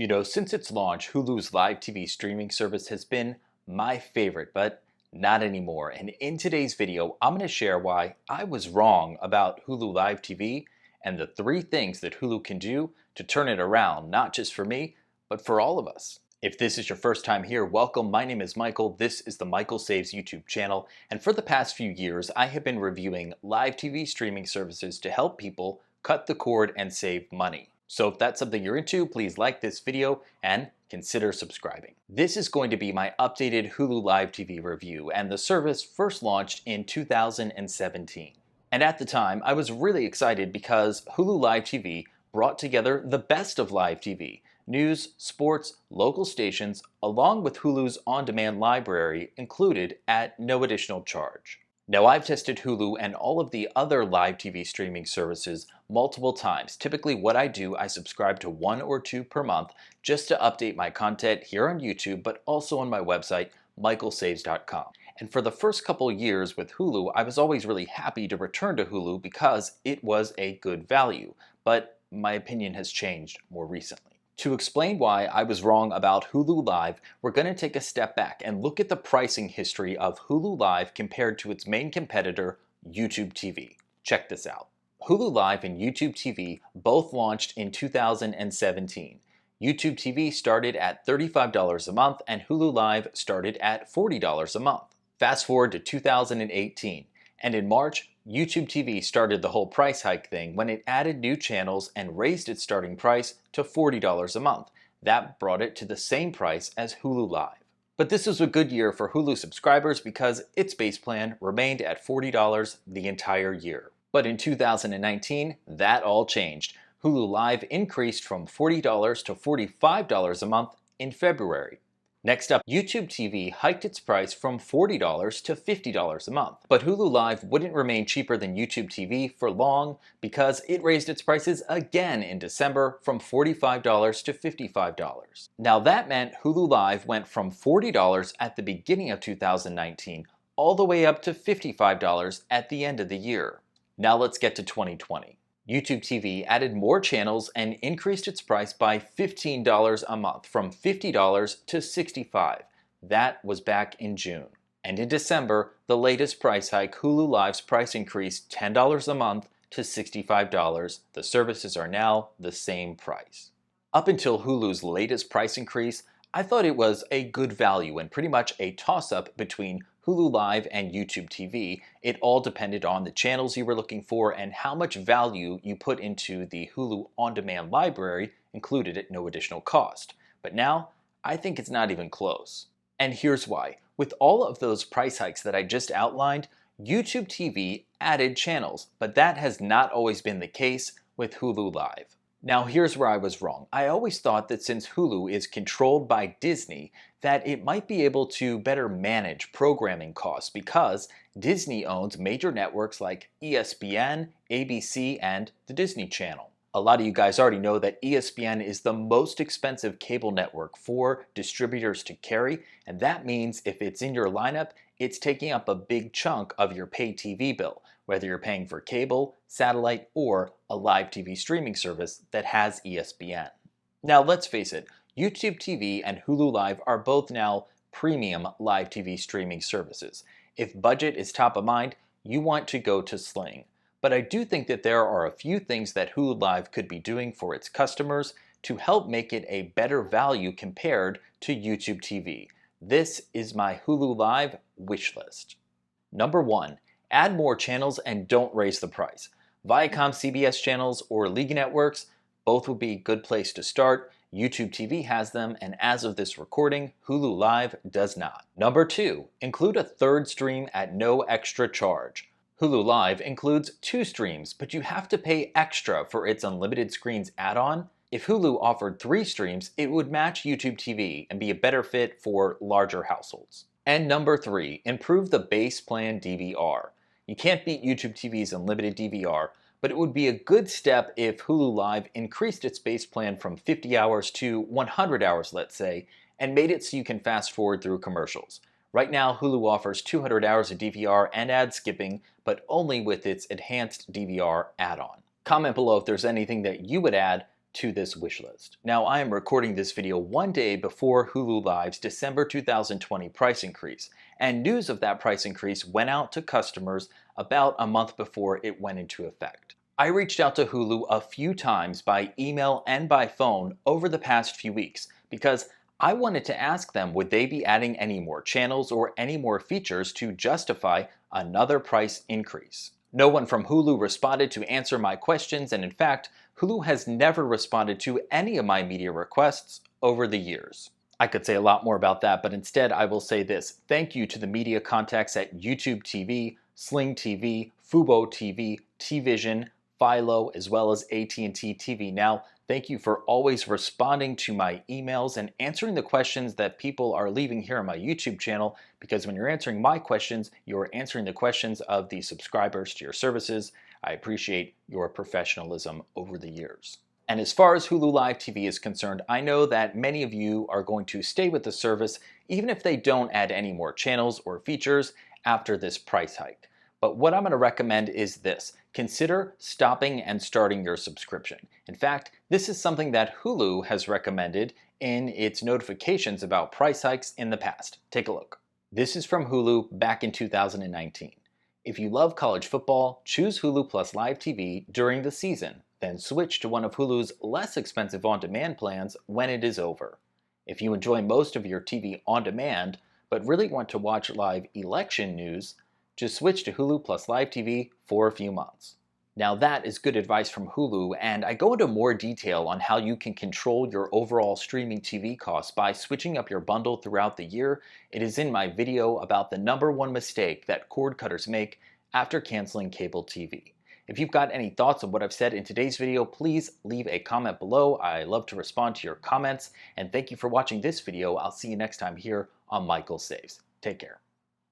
Since its launch, Hulu's live TV streaming service has been my favorite, but not anymore. And in today's video, I'm going to share why I was wrong about Hulu Live TV and the 3 things that Hulu can do to turn it around, not just for me, but for all of us. If this is your first time here, welcome. My name is Michael. This is the Michael Saves YouTube channel. And for the past few years, I have been reviewing live TV streaming services to help people cut the cord and save money. So if that's something you're into, please like this video and consider subscribing. This is going to be my updated Hulu Live TV review, and the service first launched in 2017. And at the time, I was really excited because Hulu Live TV brought together the best of live TV, news, sports, local stations, along with Hulu's on-demand library included at no additional charge. Now, I've tested Hulu and all of the other live TV streaming services multiple times. Typically what I do, I subscribe to 1 or 2 per month just to update my content here on YouTube, but also on my website, michaelsaves.com. And for the first couple years with Hulu, I was always really happy to return to Hulu because it was a good value. But my opinion has changed more recently. To explain why I was wrong about Hulu Live, we're going to take a step back and look at the pricing history of Hulu Live compared to its main competitor, YouTube TV. Check this out. Hulu Live and YouTube TV both launched in 2017. YouTube TV started at $35 a month and Hulu Live started at $40 a month. Fast forward to 2018, and in March, YouTube TV started the whole price hike thing when it added new channels and raised its starting price to $40 a month. That brought it to the same price as Hulu Live. But this was a good year for Hulu subscribers because its base plan remained at $40 the entire year. But in 2019, that all changed. Hulu Live increased from $40 to $45 a month in February. Next up, YouTube TV hiked its price from $40 to $50 a month. But Hulu Live wouldn't remain cheaper than YouTube TV for long because it raised its prices again in December from $45 to $55. Now that meant Hulu Live went from $40 at the beginning of 2019 all the way up to $55 at the end of the year. Now let's get to 2020. YouTube TV added more channels and increased its price by $15 a month from $50 to $65. That was back in June. And in December, the latest price hike, Hulu Live's price increased $10 a month to $65. The services are now the same price. Up until Hulu's latest price increase, I thought it was a good value and pretty much a toss-up between Hulu Live and YouTube TV. It all depended on the channels you were looking for and how much value you put into the Hulu on-demand library included at no additional cost. But now, I think it's not even close. And here's why. With all of those price hikes that I just outlined, YouTube TV added channels, but that has not always been the case with Hulu Live. Now here's where I was wrong. I always thought that since Hulu is controlled by Disney, that it might be able to better manage programming costs because Disney owns major networks like ESPN, ABC, and the Disney Channel. A lot of you guys already know that ESPN is the most expensive cable network for distributors to carry, and that means if it's in your lineup, it's taking up a big chunk of your pay TV bill, whether you're paying for cable, satellite, or a live TV streaming service that has ESPN. Now let's face it, YouTube TV and Hulu Live are both now premium live TV streaming services. If budget is top of mind, you want to go to Sling. But I do think that there are a few things that Hulu Live could be doing for its customers to help make it a better value compared to YouTube TV. This is my Hulu Live wish list. Number 1. Add more channels and don't raise the price. Viacom CBS channels or League networks, both would be a good place to start. YouTube TV has them, and as of this recording, Hulu Live does not. Number 2. Include a 3rd stream at no extra charge. Hulu Live includes 2 streams, but you have to pay extra for its unlimited screens add-on. If Hulu offered 3 streams, it would match YouTube TV and be a better fit for larger households. And number 3, improve the base plan DVR. You can't beat YouTube TV's unlimited DVR, but it would be a good step if Hulu Live increased its base plan from 50 hours to 100 hours, let's say, and made it so you can fast forward through commercials. Right now, Hulu offers 200 hours of DVR and ad skipping, but only with its enhanced DVR add-on. Comment below if there's anything that you would add to this wish list. Now, I am recording this video one day before Hulu Live's December 2020 price increase, and news of that price increase went out to customers about a month before it went into effect. I reached out to Hulu a few times by email and by phone over the past few weeks because I wanted to ask them would they be adding any more channels or any more features to justify another price increase. No one from Hulu responded to answer my questions, and in fact, Hulu has never responded to any of my media requests over the years. I could say a lot more about that, but instead I will say this. Thank you to the media contacts at YouTube TV, Sling TV, Fubo TV, TVision, Philo, as well as AT&T TV Now. Thank you for always responding to my emails and answering the questions that people are leaving here on my YouTube channel, because when you're answering my questions, you're answering the questions of the subscribers to your services. I appreciate your professionalism over the years. And as far as Hulu Live TV is concerned, I know that many of you are going to stay with the service even if they don't add any more channels or features after this price hike. But what I'm going to recommend is this. Consider stopping and starting your subscription. In fact, this is something that Hulu has recommended in its notifications about price hikes in the past. Take a look. This is from Hulu back in 2019. If you love college football, choose Hulu Plus Live TV during the season, then switch to one of Hulu's less expensive on-demand plans when it is over. If you enjoy most of your TV on demand, but really want to watch live election news, just switch to Hulu Plus Live TV for a few months. Now that is good advice from Hulu, and I go into more detail on how you can control your overall streaming TV costs by switching up your bundle throughout the year. It is in my video about the #1 mistake that cord cutters make after canceling cable TV. If you've got any thoughts on what I've said in today's video, please leave a comment below. I love to respond to your comments, and thank you for watching this video. I'll see you next time here on Michael Saves. Take care.